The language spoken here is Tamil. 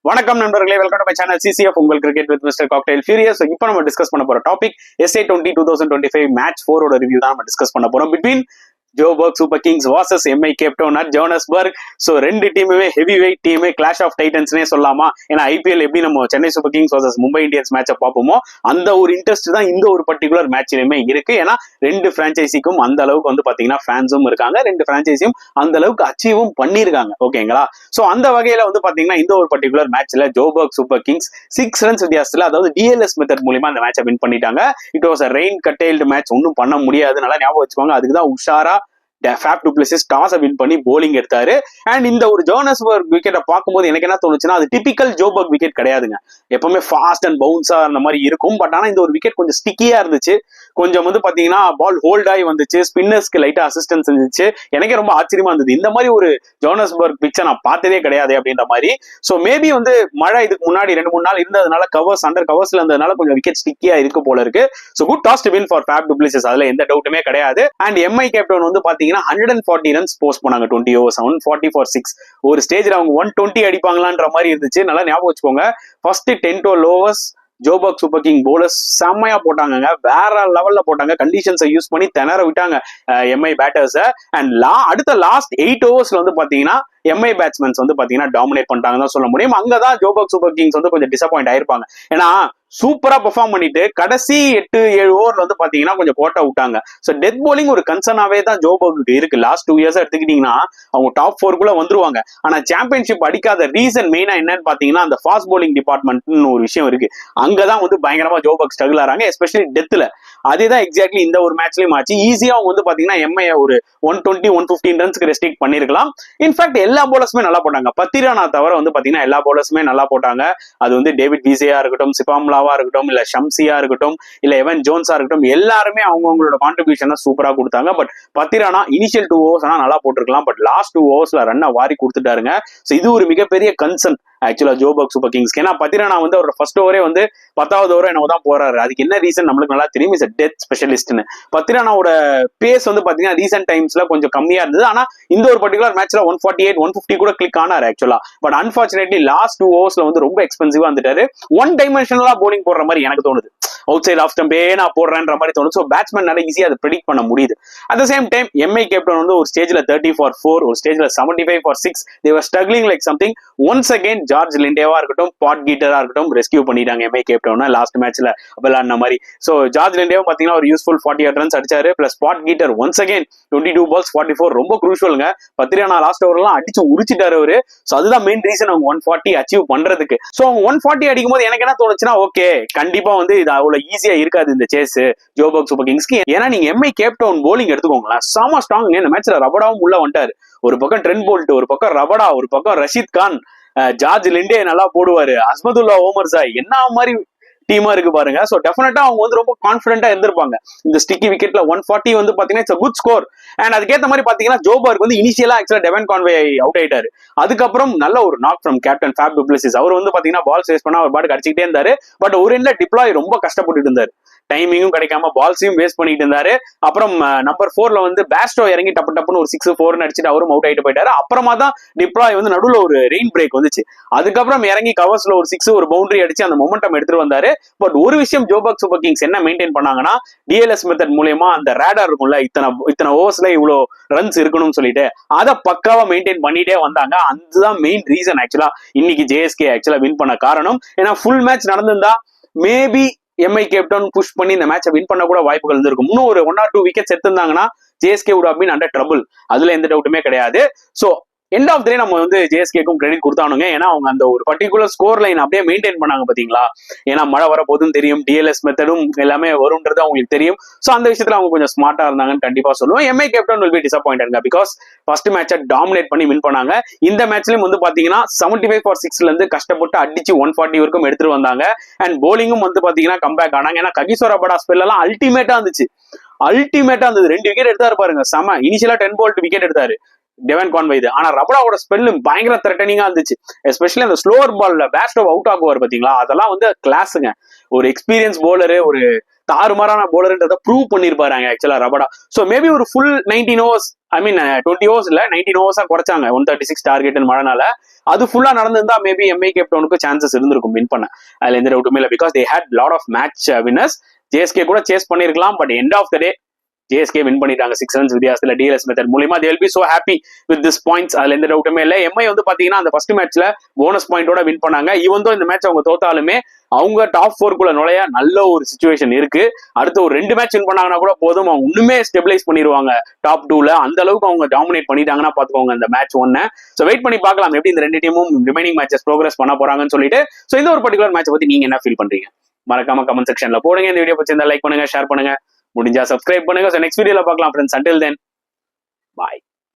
வணக்கம் நண்பர்களே, welcome to my channel CCF உங்கள் cricket with mister cocktail furious. இப்போ நம்ம டிஸ்கஸ் பண்ண போற டாபிக் SA20 2025 மேட்ச் 4 ஓட ரிவ்யூ தான் நம்ம டிஸ்கஸ் பண்ண போறோம். Between Joburg super kings versus MI cape town at Johannesburg. So ரெண்டு டீமுமே ஹெவி வெயிட் டீமே, கிளாஷ் ஆஃப் டைட்டன்ஸ்னே சொல்லலாமா? ஏன்னா IPL எப்படி நம்ம Chennai super kings versus Mumbai Indians மேட்சை பார்ப்போமோ அந்த ஒரு இன்ட்ரெஸ்ட் தான் இந்த ஒரு பர்டிகுலர் மேட்ச்லயுமே இருக்கு. ஏன்னா ரெண்டு பிரான்ச்சைசிக்கும் அந்த அளவுக்கு வந்து பாத்தீங்கன்னா ஃபேன்ஸும் இருக்காங்க, ரெண்டு பிரான்ச்சைசியும் அந்த அளவுக்கு அச்சீவும் பண்ணிருக்காங்க. ஓகேங்களா? ஸோ அந்த வகையில வந்து பாத்தீங்கன்னா இந்த ஒரு பர்டிகுலர் மேட்ச்ல ஜோபர்க் சூப்பர் கிங்ஸ் 6 ரன்ஸ் வித்தியாசத்துல, அதாவது DLS மெத்தட் மூலியமா அந்த மேட்சை வின் பண்ணிட்டாங்க. It was a rain curtailed match, ஒன்றும் பண்ண முடியாது, நல்லா ஞாபகம் வச்சுக்கோங்க. அதுக்குதான் உஷாரா ஃபேப் டு பிளேசஸ் டாஸை வின் பண்ணி போலிங் எடுத்தாரு. அண்ட் இந்த ஒரு ஜோஹன்னஸ்பர்க் விக்கெட்டை பார்க்கும்போது எனக்கு என்ன தோணுச்சுன்னா, அது டிபிக்கல் ஜோபர்க் விக்கெட் கிடையாதுங்க. எப்பவுமே ஃபாஸ்ட் அண்ட் பவுன்ஸா அந்த மாதிரி இருக்கும். பட் ஆனா இந்த ஒரு விக்கெட் கொஞ்சம் ஸ்டிக்கியா இருந்துச்சு. கொஞ்சம் வந்து பாத்தீங்கன்னா பால் ஹோல்ட் ஆகி வந்துச்சு, ஸ்பின்னர்ஸ்க்கு லைட்டா அசிஸ்டன்ஸ் இருந்துச்சு. எனக்கே ரொம்ப ஆச்சரியமா இருந்தது, இந்த மாதிரி ஒரு ஜோஹன்னஸ்பர்க் பிச்சை நான் பார்த்ததே கிடையாது அப்படின்ற மாதிரி. ஸோ மேபி வந்து மழை இதுக்கு முன்னாடி 2-3 நாள் இருந்ததுனால கவர்ஸ் அண்டர் கவர்ஸ்ல இருந்ததுனால கொஞ்சம் விக்கெட் ஸ்டிக்கியா இருக்கு போல இருக்கு. So good toss to win for ஃபேப் du places, அதுல எந்த டவுட்டுமே கிடையாது. அண்ட் MI கேப் டவுன் வந்து பாத்தீங்கன்னா 140 ரன்ஸ் போஸ்ட் பண்ணாங்க 20 overs, 140 for 6. ஒரு ஸ்டேஜ்ல அவங்க 120 அடிப்பாங்களான்ற மாதிரி இருந்துச்சு. நல்லா ஞாபகம் வச்சுக்கோங்க. First 10-12 overs Joburg super king bowlers செம்மையா போட்டாங்க, வேற லெவல்ல போட்டாங்க. கண்டிஷன்ஸை யூஸ் பண்ணி திணற விட்டாங்க MI பேட்டர்ஸ். அண்ட் அடுத்த லாஸ்ட் 8 overs வந்து பாத்தீங்கன்னா MI பேட்ஸ்மேன்ஸ் வந்து பாத்தீங்கன்னா டாமினேட் பண்ணிட்டாங்க தான் சொல்ல முடியும். அங்கதான் ஜோபர்க் சூப்பர் கிங்ஸ் வந்து கொஞ்சம் டிசப்பாயிண்ட் ஆயிருப்பாங்க. ஏன்னா சூப்பரா பெர்ஃபார்ம் பண்ணிட்டு கடைசி 8-7 ஓவர்ல வந்து பாத்தீங்கன்னா கொஞ்சம் கோட்டை விட்டாங்க. ஸோ டெத் போலிங் ஒரு கன்சர்னாவே தான் ஜோபர்க்கு இருக்கு. லாஸ்ட் 2 years எடுத்துக்கிட்டீங்கன்னா அவங்க டாப் 4 குள்ள வந்துருவாங்க. ஆனா சாம்பியன்ஷிப் அடிக்காத ரீசன் மெயினா என்னன்னு பாத்தீங்கன்னா அந்த ஃபாஸ்ட் போலிங் டிபார்ட்மெண்ட்னு ஒரு விஷயம் இருக்கு. அங்கதான் வந்து பயங்கரமா ஜோபர்க் ஸ்ட்ரகிள் ஆறாங்க, எஸ்பெஷலி டெத்ல. அதேதான் எக்ஸாக்ட்லி இந்த ஒரு மேட்ச்லயும் ஆச்சு. ஈஸியா அவங்க வந்து பாத்தீங்கன்னா MI ஒரு 120-115 ரன்ஸ்க்கு ரெஸ்ட்ரிக்ட் பண்ணிருக்கலாம். இன்ஃபேக்ட் எல்லா போலர்ஸுமே நல்லா போட்டாங்க. பத்திரானா தவிர வந்து பாத்தீங்கன்னா எல்லா போலர்ஸுமே நல்லா போட்டாங்க. அது வந்து டேவிட் வீசேயா இருக்கட்டும், சிபாம்லாவா இருக்கட்டும், இல்ல ஷம்சியா இருக்கட்டும், இல்ல எவன் ஜோன்ஸா இருக்கட்டும், எல்லாருமே அவங்களோட கான்ட்ரிபியூஷனை சூப்பரா கொடுத்தாங்க. பட் பத்திரானா இனிஷியல் 2 overs நல்லா போட்டிருக்கலாம், பட் லாஸ்ட் 2 oversல ரன்னை வாரி கொடுத்துட்டாருங்க. ஸோ இது ஒரு மிகப்பெரிய கன்சர்ன் ஆக்சுவலா ஜோபர்க் சூப்பர் கிங்ஸ். ஏன்னா பத்திரானா வந்து அவரோட ஃபர்ஸ்ட் ஓவரே வந்து 10வது ஓவர் என்னவோ தான் போறாரு. அதுக்கு என்ன ரீசன் நம்மளுக்கு நல்லா தெரியும், இஸ் டெத் ஸ்பெஷலிஸ்ட்னு. பத்திரானாவோட பேஸ் வந்து பாத்தீங்கன்னா ரீசென்ட் டைம்ஸ்ல கொஞ்சம் கம்மியா இருந்தது. ஆனா இந்த ஒரு பர்டிகுலர் மேட்ச்ல 148-150 கூட கிளிக் ஆனாரு ஆக்சுவலா. பட் அன்பார்ச்சுனேட்லி லாஸ்ட் 2 oversல வந்து ரொம்ப எக்ஸ்பென்சிவா வந்துட்டாரு. ஒன் டைமென்ஷனலா போலிங் போடுற மாதிரி எனக்கு தோணுது. அவுட் சைட் ஆஃப் ஸ்டம்பே நான் போடுறேன்ற மாதிரி தோணுது. ஸோ பேட்ஸ்மேனால ஈஸியா அதை ப்ரெடிக்ட் பண்ண முடியுது. At the same time MI captain வந்து ஒரு ஸ்டேஜ்ல 30 for 4, ஒரு ஸ்டேஜ்ல 75 for 6. they were struggling like something. Once again George லிண்டேவா இருக்கட்டும், பாட் கீட்டரா இருக்கட்டும், ரெஸ்கியூ பண்ணிட்டாங்க MI கேப்டவுனை லாஸ்ட் மேட்ச்ல விளையாடின மாதிரி. ஸோ ஜார்ஜ் லிண்டேவும் பாத்தீங்கன்னா ஒரு யூஸ்ஃபுல் 48 ரன்ஸ் அடிச்சாரு. பிளஸ் பாட் கீட்டர் ஒன்ஸ் அகைன் 22 balls 44, ரொம்ப குரூஷியலுங்க. பத்திரானா லாஸ்ட் ஓவர்லாம் அடிச்சு உரிச்சிட்டாரு அவரு. ஸோ அதுதான் மெயின் ரீசன் அவங்க 140 அச்சீவ் பண்றதுக்கு. ஸோ அவங்க 140 அடிக்கும் போது எனக்கு என்ன தோணுச்சுன்னா, ஓகே கண்டிப்பா வந்து இது அவ்வளவு ஈஸியா இருக்காது இந்த சேஸ் ஜோபர்க் சூப்பர் கிங்ஸ்க்கு. ஏன்னா நீங்க MI கேப்டவுன் போலிங் எடுத்துக்கோங்களேன், செம ஸ்ட்ராங். இந்த மேட்ச்ல ரபடாவும் உள்ள வந்துட்டாரு. ஒரு பக்கம் ட்ரெண்ட் போல்ட், ஒரு பக்கம் ரபடா, ஒரு பக்கம் ரஷீத் கான், ஜார்ஜ் லிண்டே நல்லா போடுவாரு, அஸ்மதுல்லா ஓமர்ஸாய், என்ன மாதிரி டீமா இருக்கு பாருங்க. சோ டெஃபினட்டா அவங்க வந்து ரொம்ப கான்பிடென்ட்டா இருந்திருப்பாங்க. இந்த ஸ்டிக்கி விக்கெட்ல 140 வந்து பாத்தீங்கன்னா it's a good score. And அதுக்கேற்ற மாதிரி பாத்தீங்கன்னா ஜோபர்க் வந்து இனிஷியலா ஆக்சுவலா டெவன் கான்வே அவுட் ஆயிட்டாரு. அதுக்கப்புறம் நல்ல ஒரு knock from captain Faf du Plessis. அவர் வந்து பாத்தீங்கன்னா பால் சேஸ் பண்ணா அவர் பாட்டுக்கு அடிச்சுக்கிட்டே இருந்தாரு. பட் ஒரு எண்ட்ல டிப்ளாய் ரொம்ப கஷ்டப்பட்டு இருந்தாரு, டைமிங்கும் கிடைக்காம பால்ஸையும் வேஸ்ட் பண்ணிட்டு இருந்தாரு. அப்புறம் நம்பர் 4ல வந்து பேஸ்டோ இறங்கி டப்பு டப்புன்னு ஒரு 6-4 அடிச்சுட்டு அவரும் அவுட் ஆயிட்டு போயிட்டாரு. அப்புறமா தான் டிப்ளாய் வந்து நடுவுல ஒரு ரெயின் பிரேக் வந்துச்சு. அதுக்கப்புறம் இறங்கி கவர்ஸ்ல ஒரு 6 ஒரு பவுண்டரி அடிச்சு அந்த மொமெண்டம் எடுத்துட்டு வந்தாரு. பட் ஒரு விஷயம் ஜோபர்க் சூப்பர் கிங்ஸ் என்ன மெயின்டைன் பண்ணாங்கன்னா, DLS மெத்தட் மூலமா அந்த ரேடார் இருக்கும்ல, இத்தனை ஓவர்ஸ்ல இவ்வளோ ரன்ஸ் இருக்கணும்னு சொல்லிட்டு அதை பக்காவா மெயின்டைன் பண்ணிட்டே வந்தாங்க. அதுதான் மெயின் ரீசன் ஆக்சுவலா இன்னைக்கு JSK ஆக்சுவலா வின் பண்ண காரணம். ஏன்னா ஃபுல் மேட்ச் நடந்திருந்தா மேபி MI கேப்டன் புஷ் பண்ணி இந்த மேட்சை வின் பண்ண கூட வாய்ப்புகள் இருந்திருக்கும். இன்னும் ஒரு 1 or 2 விக்கெட்ஸ் எடுத்திருந்தாங்கன்னா JSK would have been under trouble. அதுல எந்த டவுட்டுமே கிடையாது. சோ எண்ட் ஆஃப் த டே நம்ம வந்து JSKக்கும் கிரெடிட் கொடுத்தானுங்க. ஏன்னா அவங்க அந்த ஒரு பர்டிகுலர் ஸ்கோர் லைன் அப்படியே மெயின்டைன் பண்ணாங்க பாத்தீங்களா. ஏன்னா மழை வர போதும் தெரியும், DLS மெத்தடும் எல்லாமே வரும்ன்றது அவங்களுக்கு தெரியும். சோ அந்த விஷயத்துல அவங்க கொஞ்சம் ஸ்மார்ட்டா இருந்தாங்கன்னு கண்டிப்பா சொல்லுவோம். MI captain will be disappointed because first மேட்சை டாமினேட் பண்ணி வின் பண்ணாங்க. இந்த மேட்ச்லயும் வந்து பாத்தீங்கன்னா 75 for 6ல இருந்து கஷ்டப்பட்டு அடிச்சு 140 வரைக்கும் எடுத்துட்டு வந்தாங்க. அண்ட் போலிங்கும் வந்து பாத்தீங்கன்னா கம்பேக் ஆனாங்க. ஏன்னா ககிசோர் ரபடா ஸ்பெல் எல்லாம் அல்டிமேட்டா இருந்துச்சு. 2 விக்கெட் எடுத்தாரு பாருங்க, செம. இனிஷியலா 10 ball விக்கெட் எடுத்தாரு. டெவன் கான்வே இது. ஆனா ரபடாவோட ஸ்பெல்லு பயங்கர த்ரெட்டனிங்கா இருந்துச்சு. எஸ்பெஷலி அந்த ஸ்லோவர் பால்ல பேஸ்டோ அவுட் ஆகுவார் பாத்தீங்களா, அதெல்லாம் வந்து கிளாஸுங்க. ஒரு எக்ஸ்பீரியன்ஸ் போலரு, ஒரு தாறுமாறான போலர்ன்றத ப்ரூவ் பண்ணிருப்பாரு ஆக்சுவலா ரபடா. சோ மேபி ஒரு ஃபுல் 19 ஓவர்ஸ், ஐ மீன் 20 ஓவர்ஸ் இல்ல 19 ஓவர்ஸா குறைச்சாங்க 136 டார்கெட் மழனால. அது ஃபுல்லா நடந்திருந்தா மேபி எம்ஐ கேப்டனுக்கு சான்சஸ் இருந்திருக்கும் வின் பண்ண. அதுல எந்த டவுட்டுமே இல்லை. Because they had lot of match winners. JSK கூட சேஸ் பண்ணிருக்கலாம், but end of the day JSK win பண்ணிட்டாங்க 6 runs வித்தியாசத்துல டிஎல்எஸ் மெத்தட் மூலமா. they will be so happy with this points. அதுல எந்த டவுட்டுமே இல்லை. எம்ஐ வந்து பாத்தீங்கன்னா அந்த ஃபர்ஸ்ட் மேட்ச்ல போனஸ் பாயிண்டோட வின் பண்ணாங்க. ஈவன் தோ இந்த மேட்ச் அவங்க தோத்தாலுமே அவங்க டாப் 4 நுழைய நல்ல ஒரு சிச்சுவேஷன் இருக்கு. அடுத்து ஒரு 2 மேட்ச் வின் பண்ணாங்கன்னா கூட போதும், அவங்க இன்னுமே ஸ்டெபிலைஸ் பண்ணிடுவாங்க டாப் 2ல. அந்த அளவுக்கு அவங்க டாமினேட் பண்ணிட்டாங்கன்னா பாத்துக்கோங்க இந்த மேட்ச் 1. சோ வெயிட் பண்ணி பார்க்கலாம் எப்படி இந்த 2 டீமும் ரிமைனிங் மேட்சஸ் ப்ரோக்ரஸ் பண்ண போறாங்கன்னு சொல்லிட்டு. சோ இந்த ஒரு பர்டிகுலர் மேட்ச் பத்தி நீங்க என்ன ஃபீல் பண்றீங்க மறக்காம கமெண்ட் செக்ஷன்ல போடுங்க. இந்த வீடியோ பிடிச்சிருந்தா லைக் பண்ணுங்க, ஷேர் பண்ணுங்க, முடிஞ்சா சப்ஸ்கிரைப் பண்ணுங்க. சோ நெக்ஸ்ட் வீடியோல பார்க்கலாம் ஃப்ரெண்ட்ஸ். until then bye.